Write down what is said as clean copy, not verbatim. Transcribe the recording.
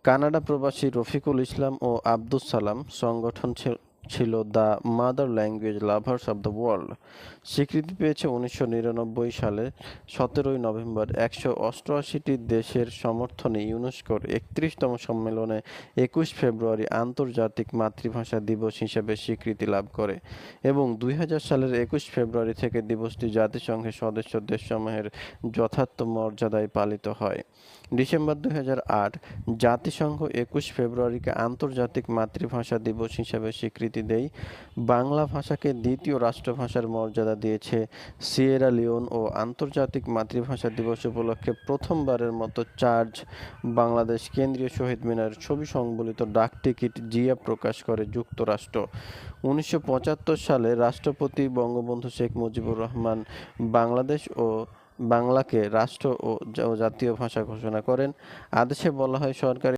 Canada প্রবাসী রফিকুল ইসলাম ও আব্দুস সালাম সংগঠন ছিল the mother language lovers of the world. স্বীকৃতি পেয়েছে 1999 সালে 17 নভেম্বর 188টি দেশের সমর্থনে ইউনেস্কোর 31তম সম্মেলনে 21 ফেব্রুয়ারি আন্তর্জাতিক মাতৃভাষা দিবস হিসেবে স্বীকৃতি লাভ করে এবং 2000 সালের 21 ফেব্রুয়ারি থেকে দিবসটি জাতিসংঘের সদস্য দেশসমূহের যথার্থ মর্যাদায় পালিত হয়। ডিসেম্বর 2008 জাতিসংঘ 21 ফেব্রুয়ারিকে আন্তর্জাতিক মাতৃভাষা দিবস হিসেবে স্বীকৃতি দেয়। বাংলা ভাষাকে দ্বিতীয় রাষ্ট্রভাষার মর্যাদা দিয়েছে সিয়েরা লিওন ও আন্তর্জাতিক মাতৃভাষা দিবস উপলক্ষে প্রথমবারের মতো চার্চ বাংলাদেশ কেন্দ্রীয় শহীদ মিনার ছবি সংবলিত ডাকটিকিট জিয়া প্রকাশ করে যুক্তরাষ্ট্র। 1975 সালে রাষ্ট্রপতি বঙ্গবন্ধু শেখ মুজিবুর রহমান বাংলাদেশ ও বাংলাকে রাষ্ট্র ও জাতীয় ভাষা ঘোষণা করেন। আদেশে বলা হয়, সরকারি